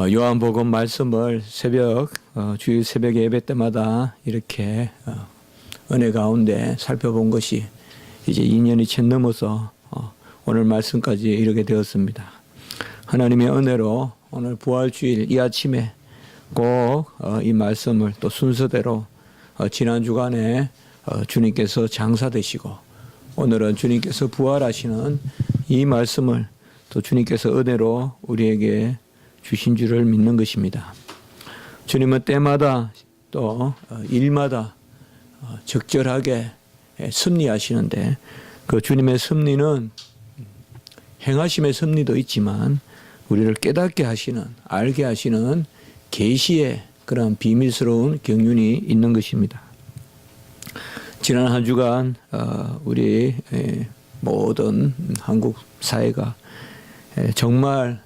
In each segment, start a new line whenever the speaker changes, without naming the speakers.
요한복음 말씀을 주일 새벽 예배 때마다 이렇게 은혜 가운데 살펴본 것이 이제 2년이 채 넘어서 오늘 말씀까지 이르게 되었습니다. 하나님의 은혜로 오늘 부활주일 이 아침에 꼭 이 말씀을 또 순서대로 지난 주간에 주님께서 장사되시고 오늘은 주님께서 부활하시는 이 말씀을 또 주님께서 은혜로 우리에게 주신 줄을 믿는 것입니다. 주님은 때마다 또 일마다 적절하게 섭리하시는데 그 주님의 섭리는 행하심의 섭리도 있지만 우리를 깨닫게 하시는, 알게 하시는 계시의 그런 비밀스러운 경륜이 있는 것입니다. 지난 한 주간 우리 모든 한국 사회가 정말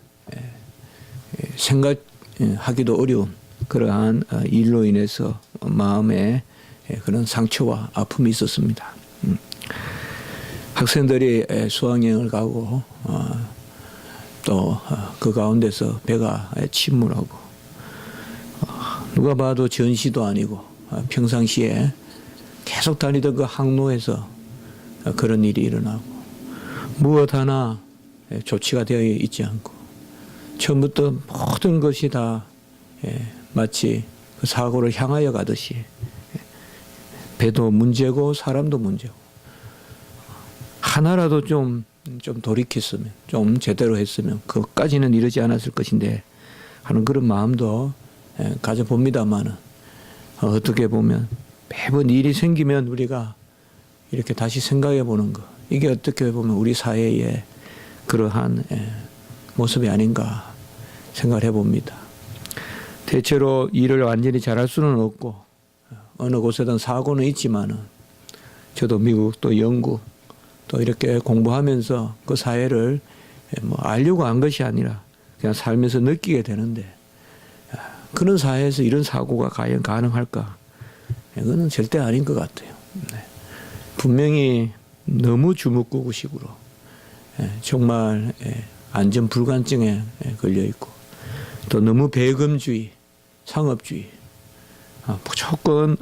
생각하기도 어려운 그러한 일로 인해서 마음에 그런 상처와 아픔이 있었습니다. 학생들이 수학여행을 가고 또 그 가운데서 배가 침몰하고 누가 봐도 전시도 아니고 평상시에 계속 다니던 그 항로에서 그런 일이 일어나고 무엇 하나 조치가 되어 있지 않고 처음부터 모든 것이 다 마치 그 사고를 향하여 가듯이 배도 문제고 사람도 문제고 하나라도 좀 돌이켰으면 좀 제대로 했으면 그것까지는 이르지 않았을 것인데 하는 그런 마음도 가져봅니다만은 어떻게 보면 매번 일이 생기면 우리가 이렇게 다시 생각해 보는 것 이게 어떻게 보면 우리 사회의 그러한 모습이 아닌가 생각을 해봅니다. 대체로 일을 완전히 잘할 수는 없고 어느 곳에든 사고는 있지만은 저도 미국 또 영국 또 이렇게 공부하면서 그 사회를 알려고 한 것이 아니라 그냥 살면서 느끼게 되는데 그런 사회에서 이런 사고가 과연 가능할까? 이거는 절대 아닌 것 같아요. 분명히 너무 주먹구구식으로 정말 안전 불감증에 걸려 있고 또 너무 배금주의, 상업주의, 무조건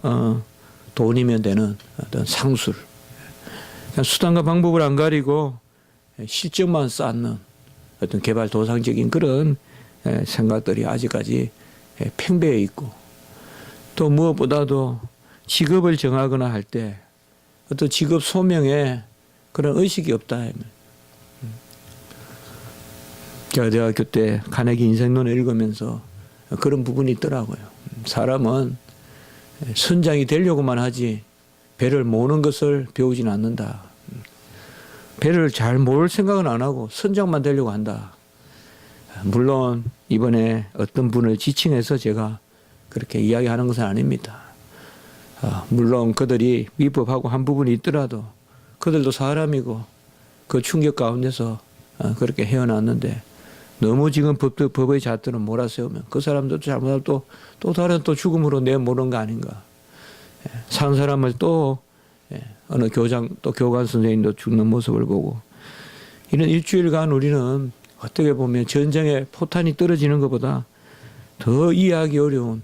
돈이면 되는 어떤 상술, 그냥 수단과 방법을 안 가리고 실적만 쌓는 어떤 개발도상적인 그런 생각들이 아직까지 팽배해 있고 또 무엇보다도 직업을 정하거나 할 때 어떤 직업 소명에 그런 의식이 없다. 제가 대학교 때 카네기 인생론을 읽으면서 그런 부분이 있더라고요. 사람은 선장이 되려고만 하지 배를 모는 것을 배우지는 않는다. 배를 잘 모을 생각은 안 하고 선장만 되려고 한다. 물론 이번에 어떤 분을 지칭해서 제가 그렇게 이야기하는 것은 아닙니다. 물론 그들이 위법하고 한 부분이 있더라도 그들도 사람이고 그 충격 가운데서 그렇게 헤어났는데 너무 지금 법의 잣들은 몰아세우면 그 사람들도 잘못하면 또 다른 또 죽음으로 내모는 거 아닌가. 산 사람을 또 어느 교관 선생님도 죽는 모습을 보고 이런 일주일간 우리는 어떻게 보면 전쟁에 포탄이 떨어지는 것보다 더 이해하기 어려운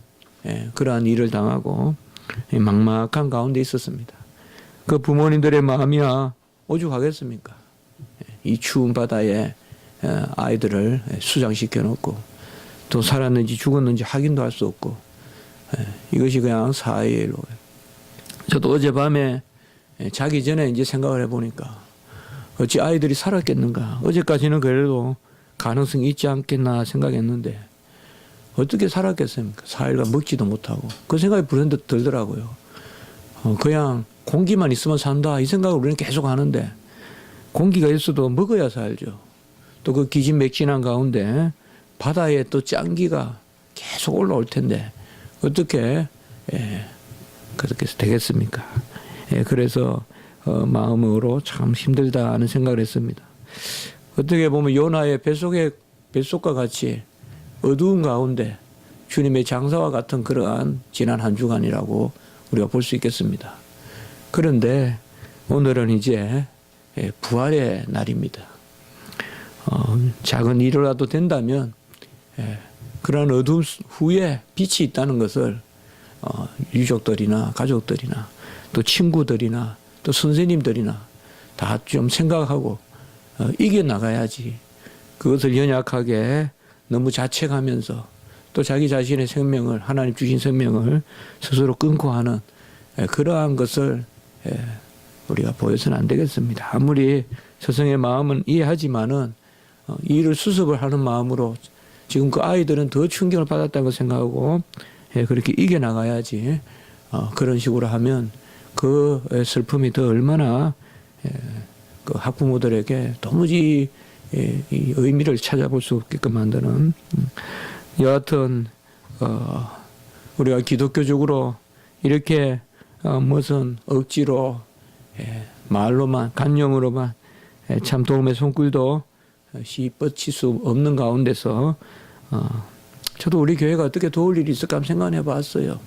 그러한 일을 당하고 막막한 가운데 있었습니다. 그 부모님들의 마음이야 오죽하겠습니까? 이 추운 바다에 아이들을 수장시켜 놓고 또 살았는지 죽었는지 확인도 할 수 없고 이것이 그냥 사회의 일로. 저도 어젯밤에 자기 전에 이제 생각을 해보니까 어찌 아이들이 살았겠는가. 어제까지는 그래도 가능성이 있지 않겠나 생각했는데 어떻게 살았겠습니까? 4일간 먹지도 못하고. 그 생각이 불현듯 들더라고요. 그냥 공기만 있으면 산다 이 생각을 우리는 계속 하는데 공기가 있어도 먹어야 살죠. 또 그 기진맥진한 가운데 바다에 또 짠기가 계속 올라올 텐데 어떻게 그렇게 되겠습니까? 그래서 마음으로 참 힘들다 하는 생각을 했습니다. 어떻게 보면 요나의 뱃속과 같이 어두운 가운데 주님의 장사와 같은 그러한 지난 한 주간이라고 우리가 볼 수 있겠습니다. 그런데 오늘은 이제 부활의 날입니다. 작은 일이라도 된다면 그런 어둠 후에 빛이 있다는 것을 유족들이나 가족들이나 또 친구들이나 또 선생님들이나 다 좀 생각하고 이겨나가야지. 그것을 연약하게 너무 자책하면서 또 자기 자신의 생명을, 하나님 주신 생명을 스스로 끊고 하는 그러한 것을 우리가 보여서는 안 되겠습니다. 아무리 스승의 마음은 이해하지만은 이를 수습을 하는 마음으로 지금 그 아이들은 더 충격을 받았다고 생각하고 그렇게 이겨나가야지. 그런 식으로 하면 그 슬픔이 더 얼마나 그 학부모들에게 도무지 이 의미를 찾아볼 수 없게끔 만드는. 여하튼 우리가 기독교적으로 이렇게 무슨 억지로 말로만 간념으로만 참 도움의 손길도 뻗칠 수 없는 가운데서 저도 우리 교회가 어떻게 도울 일이 있을까 한번 생각해 봤어요.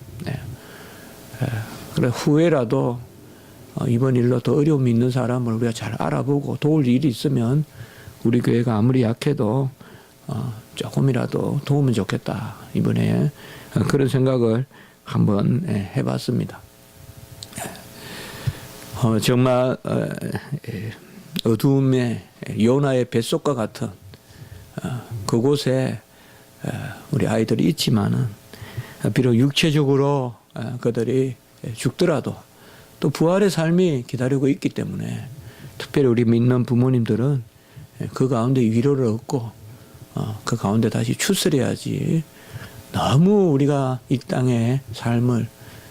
그래 후회라도 이번 일로 더 어려움이 있는 사람을 우리가 잘 알아보고 도울 일이 있으면 우리 교회가 아무리 약해도 조금이라도 도우면 좋겠다. 이번에 그런 생각을 한번 해봤습니다. 정말 어두움의 요나의 뱃속과 같은 그곳에 우리 아이들이 있지만은 비록 육체적으로 그들이 죽더라도 또 부활의 삶이 기다리고 있기 때문에 특별히 우리 믿는 부모님들은 그 가운데 위로를 얻고 그 가운데 다시 추스려야지. 너무 우리가 이 땅의 삶을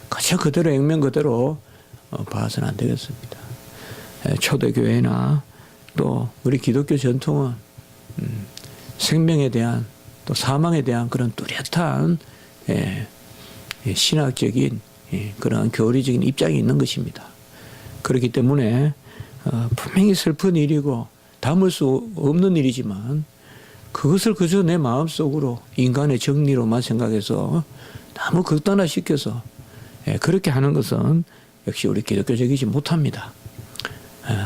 그저 그대로 액면 그대로 봐서는 안 되겠습니다. 초대교회나 또 우리 기독교 전통은 생명에 대한 또 사망에 대한 그런 뚜렷한 신학적인 그런 교리적인 입장이 있는 것입니다. 그렇기 때문에 분명히 슬픈 일이고 담을 수 없는 일이지만 그것을 그저 내 마음속으로 인간의 정리로만 생각해서 너무 극단화시켜서 그렇게 하는 것은 역시 우리 기독교적이지 못합니다.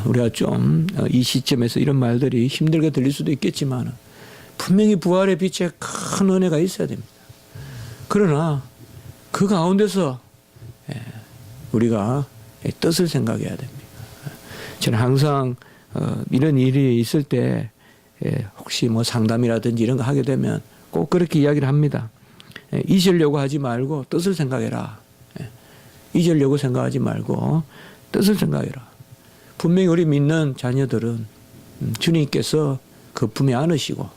우리가 좀 이 시점에서 이런 말들이 힘들게 들릴 수도 있겠지만 분명히 부활의 빛에 큰 은혜가 있어야 됩니다. 그러나 그 가운데서 우리가 뜻을 생각해야 됩니다. 저는 항상 이런 일이 있을 때 혹시 뭐 상담이라든지 이런 거 하게 되면 꼭 그렇게 이야기를 합니다. 잊으려고 하지 말고 뜻을 생각해라. 잊으려고 생각하지 말고 뜻을 생각해라. 분명히 우리 믿는 자녀들은 주님께서 거품이 않으시고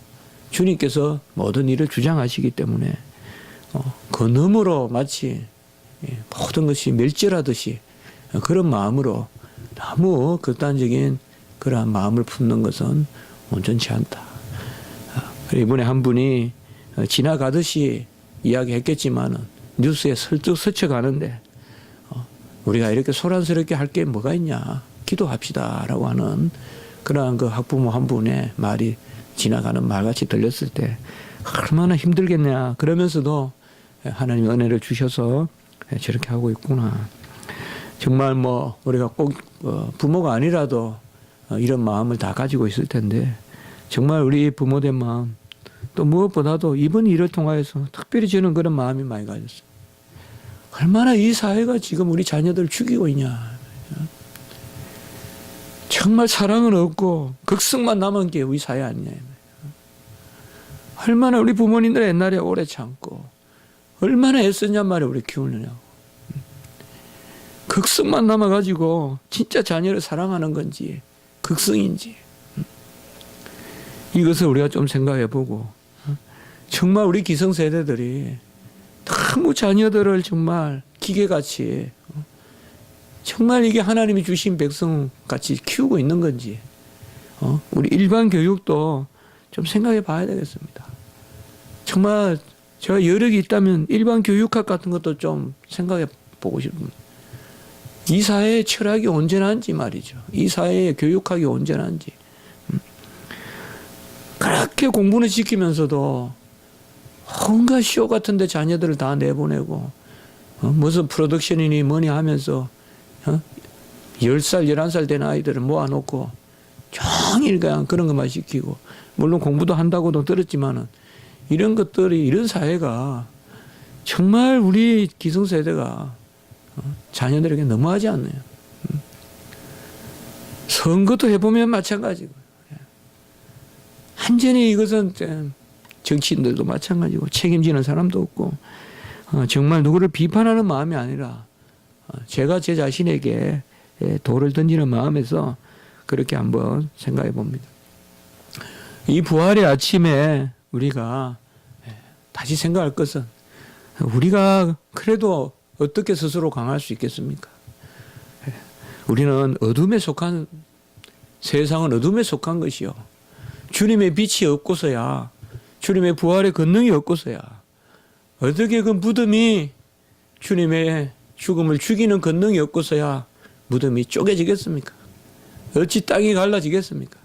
주님께서 모든 일을 주장하시기 때문에 그 너머로 마치 모든 것이 멸절하듯이 그런 마음으로 너무 극단적인 그러한 마음을 품는 것은 온전치 않다. 이번에 한 분이 지나가듯이 이야기했겠지만은 뉴스에 슬쩍 스쳐가는데 우리가 이렇게 소란스럽게 할 게 뭐가 있냐. 기도합시다라고 하는 그러한 그 학부모 한 분의 말이 지나가는 말같이 들렸을 때 얼마나 힘들겠냐. 그러면서도 하나님 은혜를 주셔서 저렇게 하고 있구나. 정말 뭐 우리가 꼭 부모가 아니라도 이런 마음을 다 가지고 있을 텐데 정말 우리 부모된 마음 또 무엇보다도 이번 일을 통하여서 특별히 저는 그런 마음이 많이 가졌어요. 얼마나 이 사회가 지금 우리 자녀들 죽이고 있냐. 정말 사랑은 없고 극성만 남은 게 우리 사회 아니냐. 얼마나 우리 부모님들 옛날에 오래 참고 얼마나 애썼냔 말이야. 우리 키우느냐고. 극성만 남아가지고 진짜 자녀를 사랑하는 건지 극성인지 이것을 우리가 좀 생각해보고 정말 우리 기성세대들이 너무 자녀들을 정말 기계같이 정말 이게 하나님이 주신 백성같이 키우고 있는 건지 우리 일반 교육도 좀 생각해 봐야 되겠습니다. 정말 제가 여력이 있다면 일반 교육학 같은 것도 좀 생각해 보고 싶습니다. 이 사회의 철학이 온전한지 말이죠. 이 사회의 교육학이 온전한지. 그렇게 공부는 시키면서도 온갖 쇼 같은 데 자녀들을 다 내보내고 무슨 프로덕션이니 뭐니 하면서 10살, 11살 된 아이들을 모아놓고 종일 그냥 그런 것만 시키고 물론 공부도 한다고도 들었지만은 이런 것들이 이런 사회가 정말 우리 기성세대가 자녀들에게 너무하지 않나요? 선거도 해보면 마찬가지고 완전히 이것은 정치인들도 마찬가지고 책임지는 사람도 없고 정말 누구를 비판하는 마음이 아니라 제가 제 자신에게 돌을 던지는 마음에서 그렇게 한번 생각해 봅니다. 이 부활의 아침에 우리가 다시 생각할 것은 우리가 그래도 어떻게 스스로 강할 수 있겠습니까? 우리는 어둠에 속한 세상은 어둠에 속한 것이요. 주님의 빛이 없고서야 주님의 부활의 권능이 없고서야 어떻게 그 무덤이 주님의 죽음을 죽이는 권능이 없고서야 무덤이 쪼개지겠습니까? 어찌 땅이 갈라지겠습니까?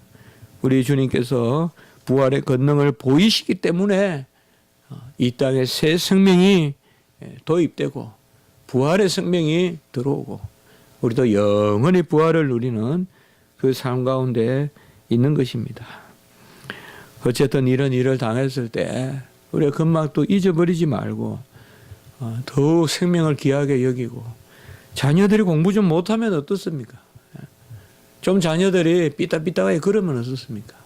우리 주님께서 부활의 권능을 보이시기 때문에 이 땅에 새 생명이 도입되고 부활의 생명이 들어오고 우리도 영원히 부활을 누리는 그 삶 가운데 있는 것입니다. 어쨌든 이런 일을 당했을 때 우리가 금방 또 잊어버리지 말고 더욱 생명을 귀하게 여기고 자녀들이 공부 좀 못하면 어떻습니까? 좀 자녀들이 삐딱삐딱하게 그러면 어떻습니까?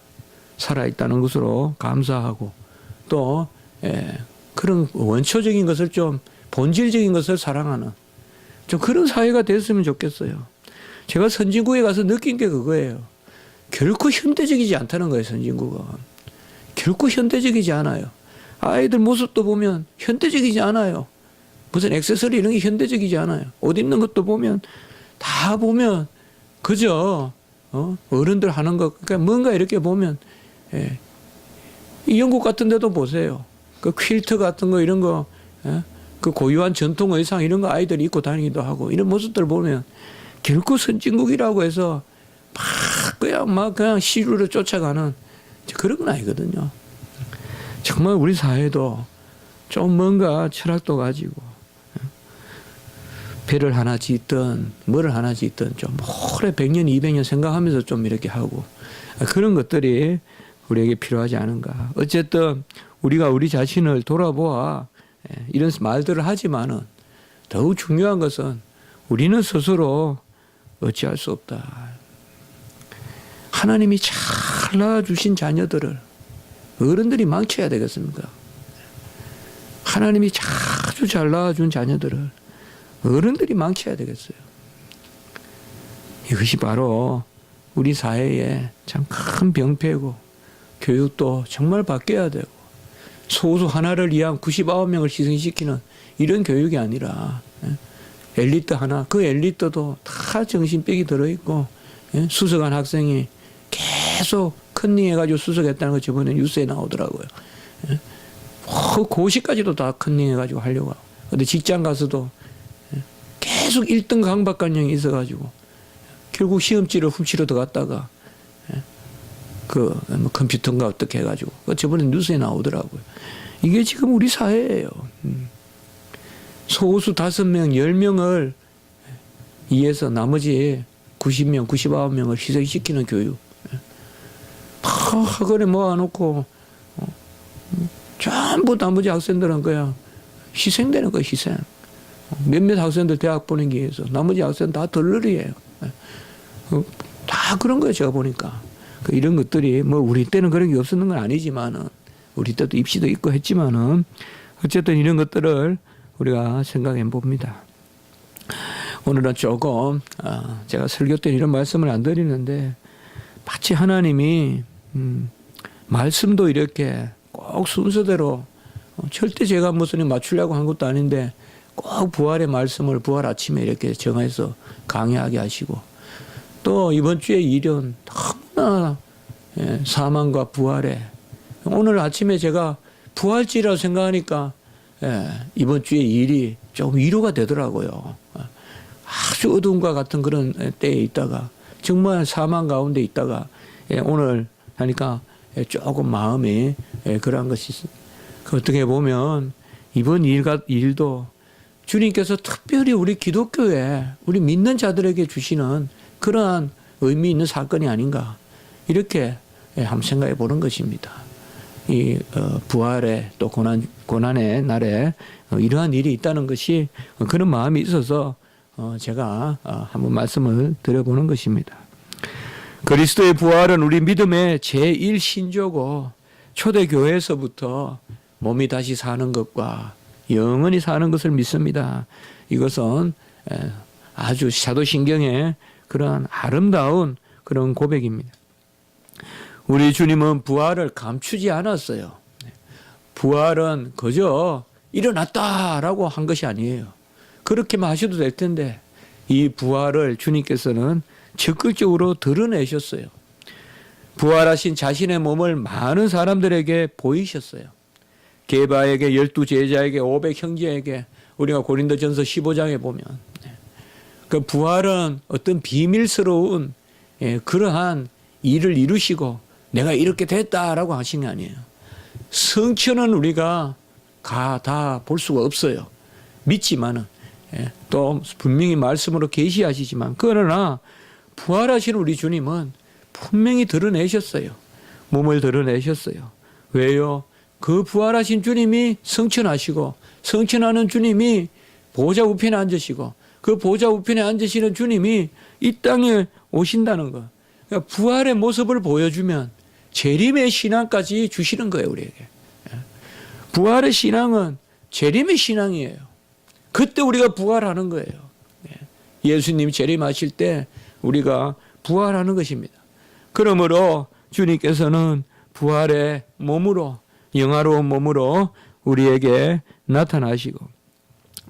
살아있다는 것으로 감사하고 또 그런 원초적인 것을 좀 본질적인 것을 사랑하는 좀 그런 사회가 됐으면 좋겠어요. 제가 선진국에 가서 느낀 게 그거예요. 결코 현대적이지 않다는 거예요. 선진국은. 결코 현대적이지 않아요. 아이들 모습도 보면 현대적이지 않아요. 무슨 액세서리 이런 게 현대적이지 않아요. 옷 입는 것도 보면 다 보면 그저 어른들 하는 것 그러니까 뭔가 이렇게 보면 이 영국 같은 데도 보세요. 그 퀼트 같은 거 이런 거 그 고유한 전통 의상 이런 거 아이들이 입고 다니기도 하고 이런 모습들 보면 결코 선진국이라고 해서 막 그냥 시류를 쫓아가는 그런 건 아니거든요. 정말 우리 사회도 좀 뭔가 철학도 가지고 배를 하나 짓든 뭐를 하나 짓든 좀 오래 100년 200년 생각하면서 좀 이렇게 하고 그런 것들이 우리에게 필요하지 않은가. 어쨌든 우리가 우리 자신을 돌아보아 이런 말들을 하지만은 더욱 중요한 것은 우리는 스스로 어찌할 수 없다. 하나님이 잘 낳아주신 자녀들을 어른들이 망쳐야 되겠습니까? 하나님이 아주 잘 낳아준 자녀들을 어른들이 망쳐야 되겠어요. 이것이 바로 우리 사회의 참 큰 병폐고 교육도 정말 바뀌어야 되고 소수 하나를 위한 99명을 희생시키는 이런 교육이 아니라 엘리트 하나 그 엘리트도 다 정신병이 들어있고 수석한 학생이 계속 컨닝해가지고 수석했다는 거 저번에 뉴스에 나오더라고요. 고시까지도 다 컨닝해가지고 하려고 하고 근데 직장 가서도 계속 1등 강박관념이 있어가지고 결국 시험지를 훔치러 들어갔다가 뭐 컴퓨터인가 어떻게 해가지고 저번에 뉴스에 나오더라고요. 이게 지금 우리 사회예요. 소수 5명, 10명을 위해서 나머지 90명, 99명을 희생시키는 교육. 다 학원에 모아놓고 전부 나머지 학생들은 그냥 희생되는 거예요. 희생. 몇몇 학생들 대학 보내기 위해서 나머지 학생 다 덜러리예요. 다 그런 거예요. 제가 보니까. 이런 것들이 뭐 우리 때는 그런 게 없었는 건 아니지만은 우리 때도 입시도 있고 했지만은 어쨌든 이런 것들을 우리가 생각해 봅니다. 오늘은 조금 제가 설교 때 이런 말씀을 안 드리는데 마치 하나님이 말씀도 이렇게 꼭 순서대로 절대 제가 무슨 맞추려고 한 것도 아닌데 꼭 부활의 말씀을 부활 아침에 이렇게 정해서 강의하게 하시고 또 이번 주에 일은 너무나 사망과 부활에 오늘 아침에 제가 부활주의라고 생각하니까 이번 주에 일이 조금 위로가 되더라고요. 아주 어두움과 같은 그런 때에 있다가 정말 사망 가운데 있다가 오늘 하니까 조금 마음이 그러한 것이 있습니다. 어떻게 보면 이번 일도 주님께서 특별히 우리 기독교에 우리 믿는 자들에게 주시는 그러한 의미 있는 사건이 아닌가 이렇게 한번 생각해 보는 것입니다. 이 부활의 또 고난의 날에 이러한 일이 있다는 것이 그런 마음이 있어서 제가 한번 말씀을 드려보는 것입니다. 그리스도의 부활은 우리 믿음의 제1신조고 초대교회에서부터 몸이 다시 사는 것과 영원히 사는 것을 믿습니다. 이것은 아주 사도신경의 그러한 아름다운 그런 고백입니다. 우리 주님은 부활을 감추지 않았어요. 부활은 그저 일어났다라고 한 것이 아니에요. 그렇게만 하셔도 될 텐데 이 부활을 주님께서는 적극적으로 드러내셨어요. 부활하신 자신의 몸을 많은 사람들에게 보이셨어요. 게바에게, 12제자에게, 500형제에게, 우리가 고린도전서 15장에 보면 그 부활은 어떤 비밀스러운 그러한 일을 이루시고 내가 이렇게 됐다라고 하신 게 아니에요. 성취는 우리가 다 볼 수가 없어요. 믿지만은 또 분명히 말씀으로 계시하시지만 그러나 부활하신 우리 주님은 분명히 드러내셨어요. 몸을 드러내셨어요. 왜요? 그 부활하신 주님이 성천하시고 성천하는 주님이 보좌 우편에 앉으시고 그 보좌 우편에 앉으시는 주님이 이 땅에 오신다는 것. 그러니까 부활의 모습을 보여주면 재림의 신앙까지 주시는 거예요, 우리에게. 부활의 신앙은 재림의 신앙이에요. 그때 우리가 부활하는 거예요. 예수님이 재림하실 때 우리가 부활하는 것입니다. 그러므로 주님께서는 부활의 몸으로, 영화로운 몸으로 우리에게 나타나시고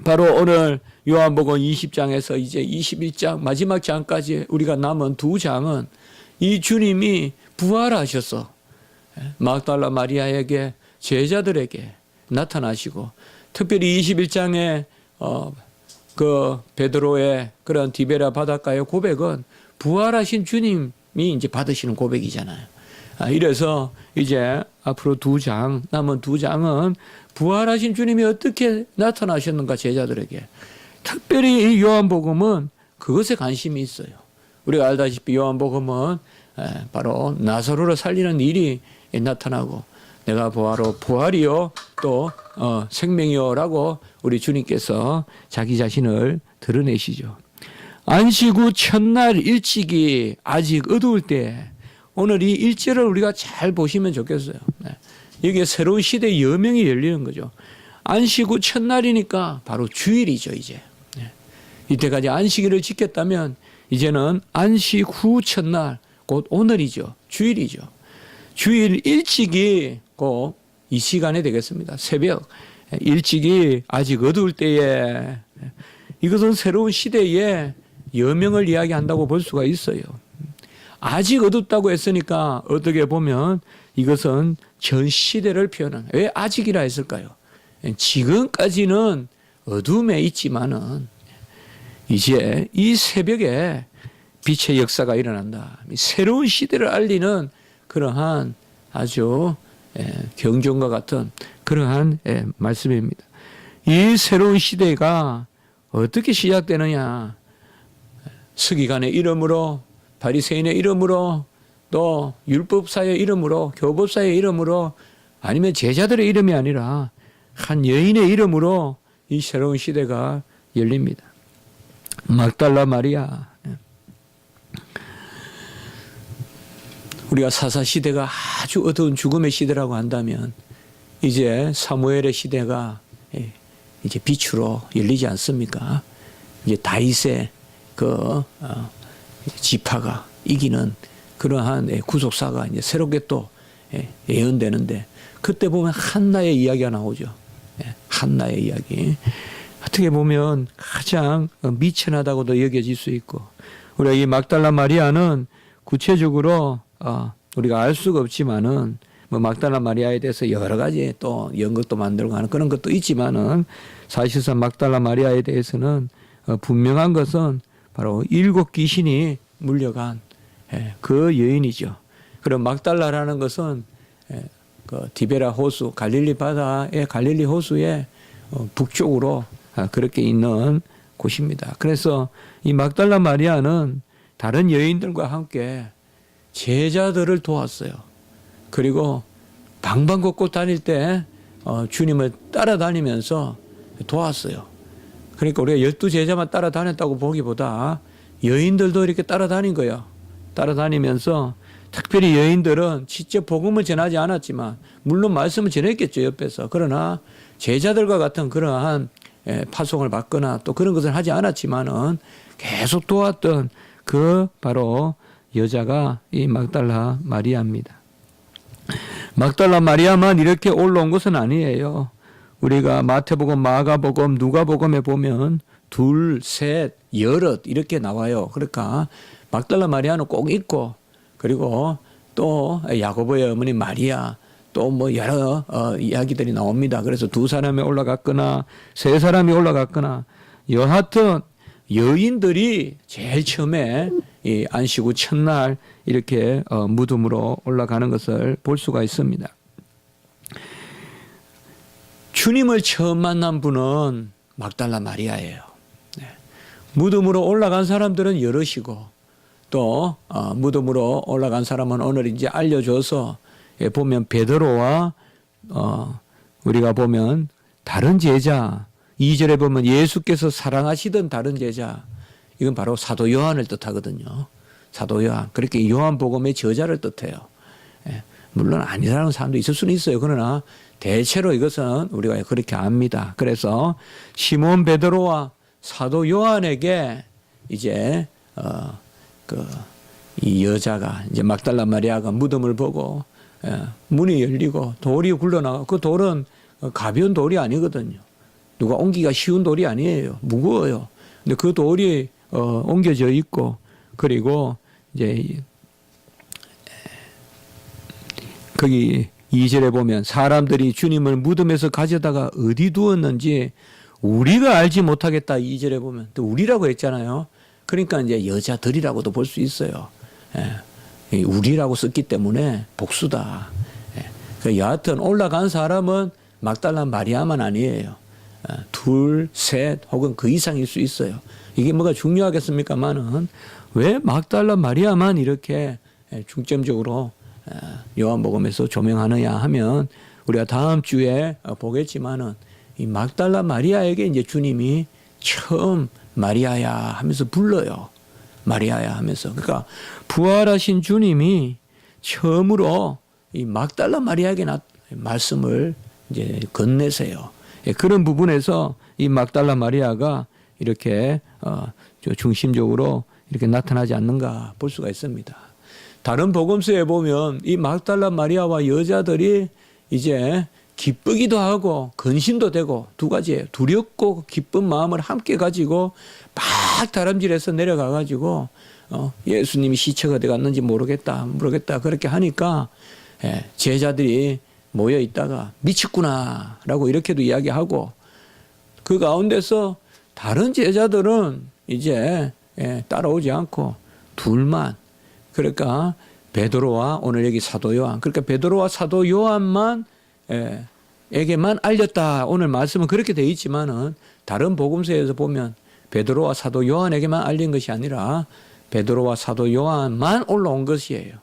바로 오늘 요한복음 20장에서 이제 21장 마지막 장까지 우리가 남은 두 장은 이 주님이 부활하셔서 막달라 마리아에게 제자들에게 나타나시고 특별히 21장에 그 베드로의 그런 디베라 바닷가의 고백은 부활하신 주님이 이제 받으시는 고백이잖아요. 이래서 이제 앞으로 남은 두 장은 부활하신 주님이 어떻게 나타나셨는가 제자들에게. 특별히 이 요한복음은 그것에 관심이 있어요. 우리가 알다시피 요한복음은 바로 나사로를 살리는 일이 나타나고 내가 부활이요 또 생명이요라고 우리 주님께서 자기 자신을 드러내시죠. 안식 후 첫날 일찍이 아직 어두울 때 오늘 이 일절을 우리가 잘 보시면 좋겠어요. 여기에 새로운 시대의 여명이 열리는 거죠. 안식 후 첫날이니까 바로 주일이죠, 이제. 이때까지 안식일을 지켰다면 이제는 안식 후 첫날, 곧 오늘이죠. 주일이죠. 주일 일찍이 곧 이 시간에 되겠습니다. 새벽 일찍이 아직 어두울 때에 이것은 새로운 시대의 여명을 이야기한다고 볼 수가 있어요. 아직 어둡다고 했으니까 어떻게 보면 이것은 전 시대를 표현하는. 왜 아직이라 했을까요? 지금까지는 어둠에 있지만은 이제 이 새벽에 빛의 역사가 일어난다. 새로운 시대를 알리는 그러한 아주 경종과 같은 그러한 말씀입니다. 이 새로운 시대가 어떻게 시작되느냐? 서기관의 이름으로, 바리새인의 이름으로, 또 율법사의 이름으로, 교법사의 이름으로, 아니면 제자들의 이름이 아니라 한 여인의 이름으로 이 새로운 시대가 열립니다. 막달라 마리아. 우리가 사사시대가 아주 어두운 죽음의 시대라고 한다면 이제 사무엘의 시대가 이제 빛으로 열리지 않습니까? 이제 다윗의 그 지파가 이기는 그러한 구속사가 이제 새롭게 또 예언되는데 그때 보면 한나의 이야기가 나오죠. 한나의 이야기. 어떻게 보면 가장 미천하다고도 여겨질 수 있고 우리가 이 막달라 마리아는 구체적으로 우리가 알 수가 없지만은 뭐 막달라 마리아에 대해서 여러 가지 또 연극도 만들고 하는 그런 것도 있지만은 사실상 막달라 마리아에 대해서는 분명한 것은 바로 7 귀신이 물려간 그 여인이죠. 그럼 막달라라는 것은 그 디베라 호수, 갈릴리 바다의 갈릴리 호수의 북쪽으로 그렇게 있는 곳입니다. 그래서 이 막달라 마리아는 다른 여인들과 함께 제자들을 도왔어요. 그리고 방방곡곡 다닐 때 주님을 따라다니면서 도왔어요. 그러니까 우리가 12제자만 따라다녔다고 보기보다 여인들도 이렇게 따라다닌 거예요. 따라다니면서 특별히 여인들은 직접 복음을 전하지 않았지만 물론 말씀을 전했겠죠, 옆에서. 그러나 제자들과 같은 그러한 파송을 받거나 또 그런 것을 하지 않았지만은 계속 도왔던 그 바로 여자가 이 막달라 마리아입니다. 막달라 마리아만 이렇게 올라온 것은 아니에요. 우리가 마태복음, 마가복음, 누가복음에 보면 둘, 셋, 여럿 이렇게 나와요. 그러니까 막달라 마리아는 꼭 있고, 그리고 또 야고보의 어머니 마리아, 또 뭐 여러 이야기들이 나옵니다. 그래서 두 사람이 올라갔거나 세 사람이 올라갔거나 여하튼 여인들이 제일 처음에 이 안식 후 첫날 이렇게 무덤으로 올라가는 것을 볼 수가 있습니다. 주님을 처음 만난 분은 막달라 마리아예요. 네. 무덤으로 올라간 사람들은 여럿이고 또 무덤으로 올라간 사람은 오늘 이제 알려줘서 보면 베드로와 우리가 보면 다른 제자 2절에 보면 예수께서 사랑하시던 다른 제자, 이건 바로 사도 요한을 뜻하거든요. 사도 요한. 그렇게 요한복음의 저자를 뜻해요. 물론 아니라는 사람도 있을 수는 있어요. 그러나 대체로 이것은 우리가 그렇게 압니다. 그래서 시몬 베드로와 사도 요한에게 이제 이 여자가 이제 막달라 마리아가 무덤을 보고 문이 열리고 돌이 굴러나가. 그 돌은 가벼운 돌이 아니거든요. 누가 옮기기가 쉬운 돌이 아니에요. 무거워요. 근데 그 돌이 옮겨져 있고, 그리고 이제 거기 2절에 보면 사람들이 주님을 무덤에서 가져다가 어디 두었는지 우리가 알지 못하겠다. 2절에 보면 또 우리라고 했잖아요. 그러니까 이제 여자들이라고도 볼 수 있어요. 우리라고 썼기 때문에 복수다. 여하튼 올라간 사람은 막달라 마리아만 아니에요. 둘, 셋 혹은 그 이상일 수 있어요. 이게 뭐가 중요하겠습니까만은 왜 막달라 마리아만 이렇게 중점적으로 요한복음에서 조명하느냐 하면 우리가 다음 주에 보겠지만은 이 막달라 마리아에게 이제 주님이 처음 마리아야 하면서 불러요. 마리아야 하면서. 그러니까 부활하신 주님이 처음으로 이 막달라 마리아에게 말씀을 이제 건네세요. 그런 부분에서 이 막달라 마리아가 이렇게 중심적으로 이렇게 나타나지 않는가 볼 수가 있습니다. 다른 복음서에 보면 이 막달라 마리아와 여자들이 이제 기쁘기도 하고 근심도 되고 두 가지예요. 두렵고 기쁜 마음을 함께 가지고 막 다람쥐에서 내려가 가지고 예수님이 시체가 어디 갔는지 모르겠다 그렇게 하니까 제자들이 모여 있다가 미쳤구나라고 이렇게도 이야기하고, 그 가운데서 다른 제자들은 이제 따라오지 않고 둘만, 그러니까 베드로와 오늘 여기 사도 요한, 그러니까 베드로와 사도 요한만 에게만 알렸다. 오늘 말씀은 그렇게 되어 있지만은 다른 복음서에서 보면 베드로와 사도 요한에게만 알린 것이 아니라 베드로와 사도 요한만 올라온 것이에요.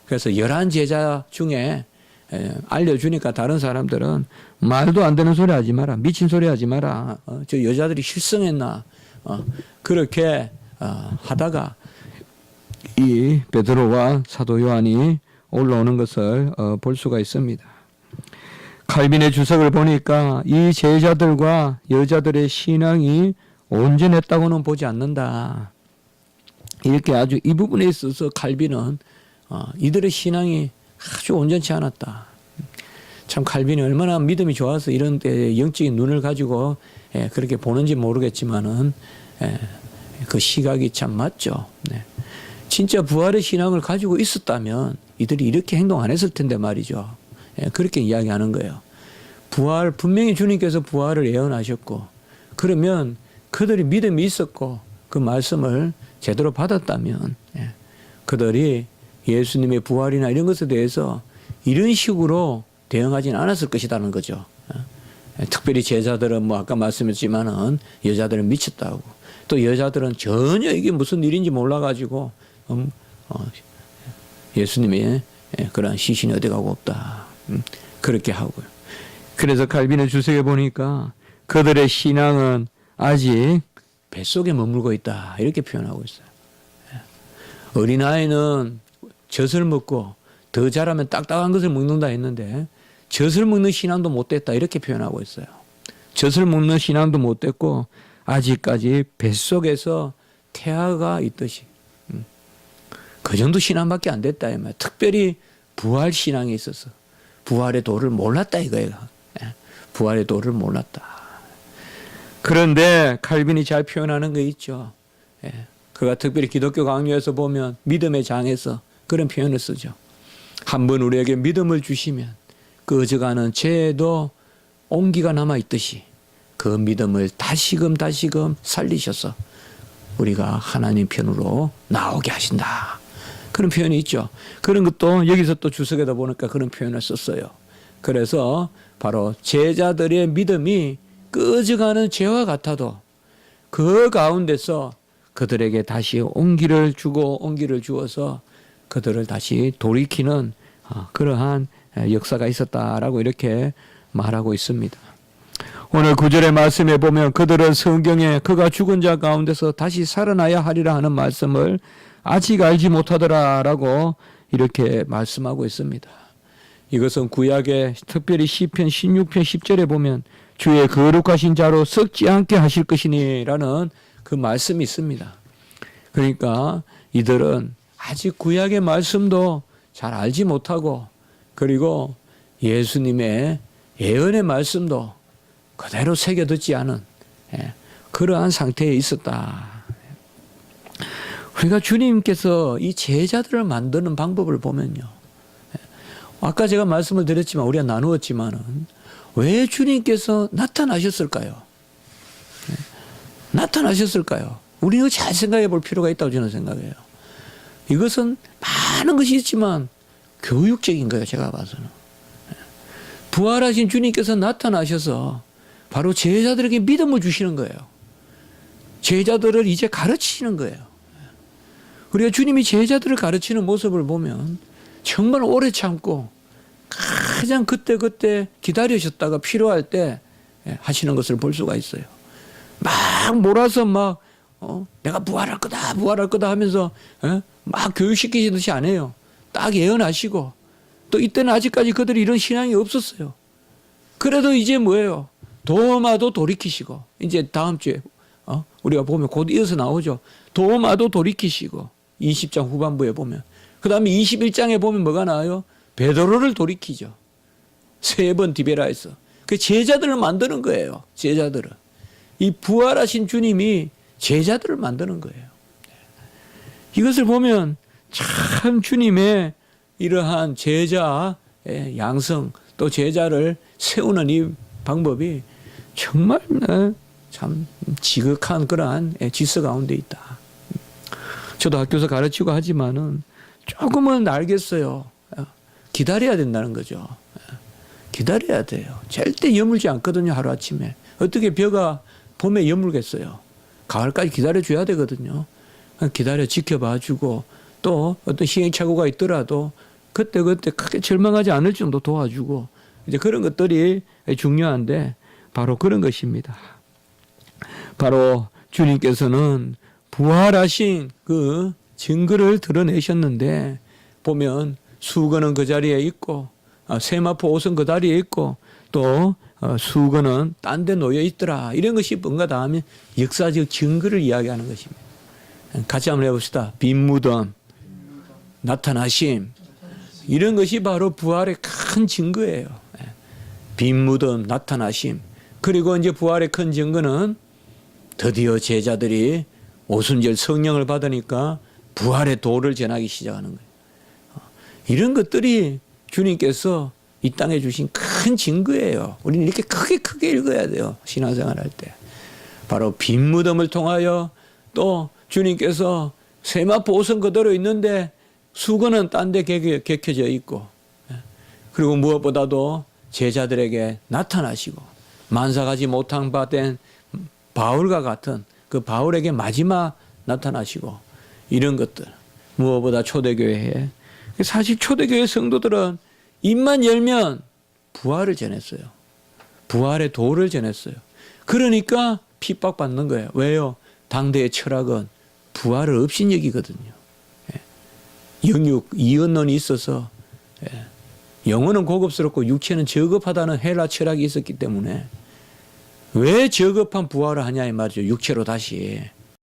그래서 11제자 중에 알려주니까 다른 사람들은 말도 안 되는 소리 하지 마라, 미친 소리 하지 마라, 저 여자들이 실성했나, 그렇게 하다가 이 베드로와 사도 요한이 올라오는 것을 볼 수가 있습니다. 칼빈의 주석을 보니까 이 제자들과 여자들의 신앙이 온전했다고는 보지 않는다. 이렇게 아주 이 부분에 있어서 칼빈은 이들의 신앙이 아주 온전치 않았다. 참 칼빈이 얼마나 믿음이 좋아서 이런 때 영적인 눈을 가지고 그렇게 보는지 모르겠지만은 그 시각이 참 맞죠. 진짜 부활의 신앙을 가지고 있었다면 이들이 이렇게 행동 안 했을 텐데 말이죠. 그렇게 이야기하는 거예요. 부활, 분명히 주님께서 부활을 예언하셨고, 그러면 그들이 믿음이 있었고 그 말씀을 제대로 받았다면 그들이 예수님의 부활이나 이런 것에 대해서 이런 식으로 대응하지는 않았을 것이라는 거죠. 특별히 제자들은 뭐 아까 말씀했지만은 여자들은 미쳤다고, 또 여자들은 전혀 이게 무슨 일인지 몰라가지고 예수님의 그런 시신이 어디 가고 없다. 그렇게 하고요. 그래서 칼빈의 주석에 보니까 그들의 신앙은 아직 뱃속에 머물고 있다 이렇게 표현하고 있어요. 어린아이는 젖을 먹고 더 자라면 딱딱한 것을 먹는다 했는데 젖을 먹는 신앙도 못 됐다 이렇게 표현하고 있어요. 젖을 먹는 신앙도 못 됐고 아직까지 뱃속에서 태아가 있듯이 그 정도 신앙밖에 안 됐다. 특별히 부활 신앙에 있어서 부활의 도를 몰랐다 이거예요. 부활의 도를 몰랐다. 그런데 칼빈이 잘 표현하는 거 있죠. 그가 특별히 기독교 강요에서 보면 믿음의 장에서 그런 표현을 쓰죠. 한번 우리에게 믿음을 주시면 꺼져가는 죄에도 온기가 남아있듯이 그 믿음을 다시금 살리셔서 우리가 하나님 편으로 나오게 하신다. 그런 표현이 있죠. 그런 것도 여기서 또 주석에다 보니까 그런 표현을 썼어요. 그래서 바로 제자들의 믿음이 꺼져가는 죄와 같아도 그 가운데서 그들에게 다시 온기를 주어서 그들을 다시 돌이키는 그러한 역사가 있었다라고 이렇게 말하고 있습니다. 오늘 9절의 말씀에 보면 그들은 성경에 그가 죽은 자 가운데서 다시 살아나야 하리라 하는 말씀을 아직 알지 못하더라라고 이렇게 말씀하고 있습니다. 이것은 구약의 특별히 시편 16편 10절에 보면 주의 거룩하신 자로 썩지 않게 하실 것이니라는 그 말씀이 있습니다. 그러니까 이들은 아직 구약의 말씀도 잘 알지 못하고 그리고 예수님의 예언의 말씀도 그대로 새겨듣지 않은 그러한 상태에 있었다. 우리가 주님께서 이 제자들을 만드는 방법을 보면요. 아까 제가 말씀을 드렸지만 우리가 나누었지만은 왜 주님께서 나타나셨을까요? 나타나셨을까요? 우리는 잘 생각해 볼 필요가 있다고 저는 생각해요. 이것은 많은 것이 있지만 교육적인 거예요. 제가 봐서는. 부활하신 주님께서 나타나셔서 바로 제자들에게 믿음을 주시는 거예요. 제자들을 이제 가르치시는 거예요. 우리가 주님이 제자들을 가르치는 모습을 보면 정말 오래 참고 가장 그때 기다리셨다가 필요할 때 하시는 것을 볼 수가 있어요. 막 몰아서 내가 부활할 거다 하면서 막 교육시키시듯이 안 해요. 딱 예언하시고 또 이때는 아직까지 그들이 이런 신앙이 없었어요. 그래도 이제 뭐예요? 도마도 돌이키시고 이제 다음 주에 우리가 보면 곧 이어서 나오죠. 도마도 돌이키시고 20장 후반부에 보면 그 다음에 21장에 보면 뭐가 나와요? 베드로를 돌이키죠. 3번 디베라에서. 그 제자들을 만드는 거예요. 제자들을. 이 부활하신 주님이 제자들을 만드는 거예요. 이것을 보면 참 주님의 이러한 제자 양성 또 제자를 세우는 이 방법이 정말 참 지극한 그러한 질서 가운데 있다. 저도 학교에서 가르치고 하지만은 조금은 알겠어요. 기다려야 된다는 거죠. 기다려야 돼요. 절대 여물지 않거든요. 하루아침에. 어떻게 벼가 봄에 여물겠어요. 가을까지 기다려줘야 되거든요. 기다려 지켜봐 주고 또 어떤 시행착오가 있더라도 그때 크게 절망하지 않을 정도 도와주고 이제 그런 것들이 중요한데 바로 그런 것입니다. 바로 주님께서는 부활하신 그 증거를 드러내셨는데 보면 수건은 그 자리에 있고 세마포 옷은 그 자리에 있고 또 수건은 딴 데 놓여 있더라. 이런 것이 뭔가 다 하면 역사적 증거를 이야기하는 것입니다. 같이 한번 해봅시다. 빈 무덤, 나타나심 이런 것이 바로 부활의 큰 증거예요. 빈 무덤, 나타나심 그리고 이제 부활의 큰 증거는 드디어 제자들이 오순절 성령을 받으니까 부활의 도를 전하기 시작하는 거예요. 이런 것들이 주님께서 이 땅에 주신 큰 증거예요. 우리는 이렇게 크게 읽어야 돼요. 신앙생활 할 때. 바로 빈 무덤을 통하여 또 주님께서 세마포 옷은 그대로 있는데 수건은 딴 데 개켜져 있고 그리고 무엇보다도 제자들에게 나타나시고 만삭하지 못한 바 된 바울과 같은 그 바울에게 마지막 나타나시고 이런 것들 무엇보다 초대교회에 사실 초대교회 성도들은 입만 열면 부활을 전했어요. 부활의 도를 전했어요. 그러니까 핍박받는 거예요. 왜요? 당대의 철학은 부활을 업신여기거든요. 영육, 이언론이 있어서 영혼은 고급스럽고 육체는 저급하다는 헬라 철학이 있었기 때문에 왜 저급한 부활을 하냐 이 말이죠. 육체로 다시.